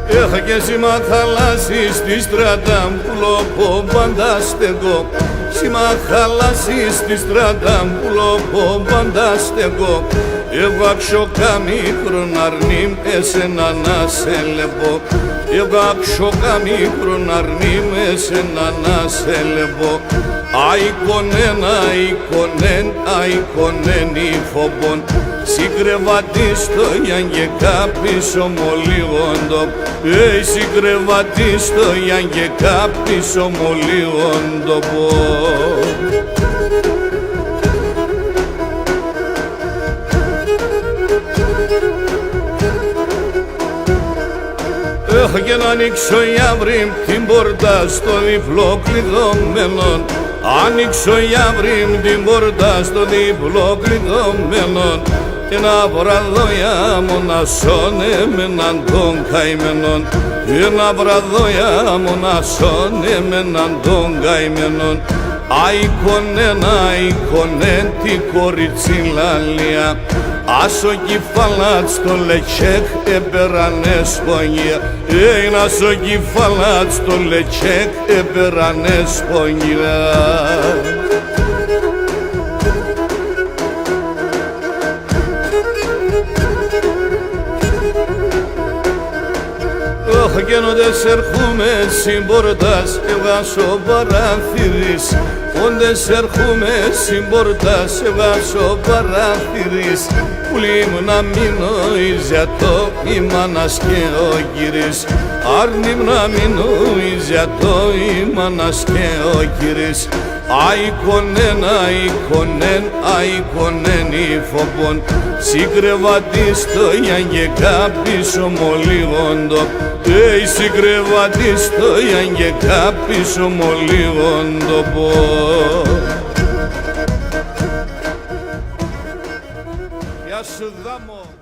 Έχα και σήμα χαλάσεις στη στράτα μου πουλώ πάντα στεγώ. Σήμα χαλάσεις στη στράτα μου πουλώ πάντα στεγώ. Εγώ αξιόκα μικρόν αρνήμ εσένα να σε λεπώ. Εγώ αξιόκα μικρόν αρνήμ εσένα να σε λεπώ. Άικονεν, άικονεν, άικονεν η φοβόν. Συγκρεβατίστο γιαν και κάπισο μολύγοντο. Συγκρεβατίστο γιαν και κάπισο μολύγοντο. Έχω και να ανοίξω για βρήμ την πόρτα στο διπλό κλειδωμένο. Άνοιξω για βρήμ την πόρτα στο διπλό κλειδωμένο. Ένα βραδό για μονασόν εμέναν τον καημένον. Ένα βραδό για μονασόν εμέναν τον καημένον. Άικονεν, άικονεν τη κοριτσιλαλία. Άσο κεφαλάτ στο λετσέκ επέρανε σπονιά. Άσο κεφαλάτ στο λετσέκ επέρανε σπονιά. Και όντες ερχούμε συμπορτάς εβάσω παραθυρής. Όντες ερχούμε συμπορτάς εβάσω παραθυρής. Πουλί μου να μείνω ιζιατό η μάνας και ο κύρις. Άρνη μου να μείνω ιζιατό η μάνας και ο κύρις. Άικονεν, άικονεν, άικονεν η φοβόν. Συγκρεβατίστο γιαν και κάπισο μολύγοντο. Συγκρεβατίστο γιαν και κάπισο μολύγοντο. Γεια σου δάμο.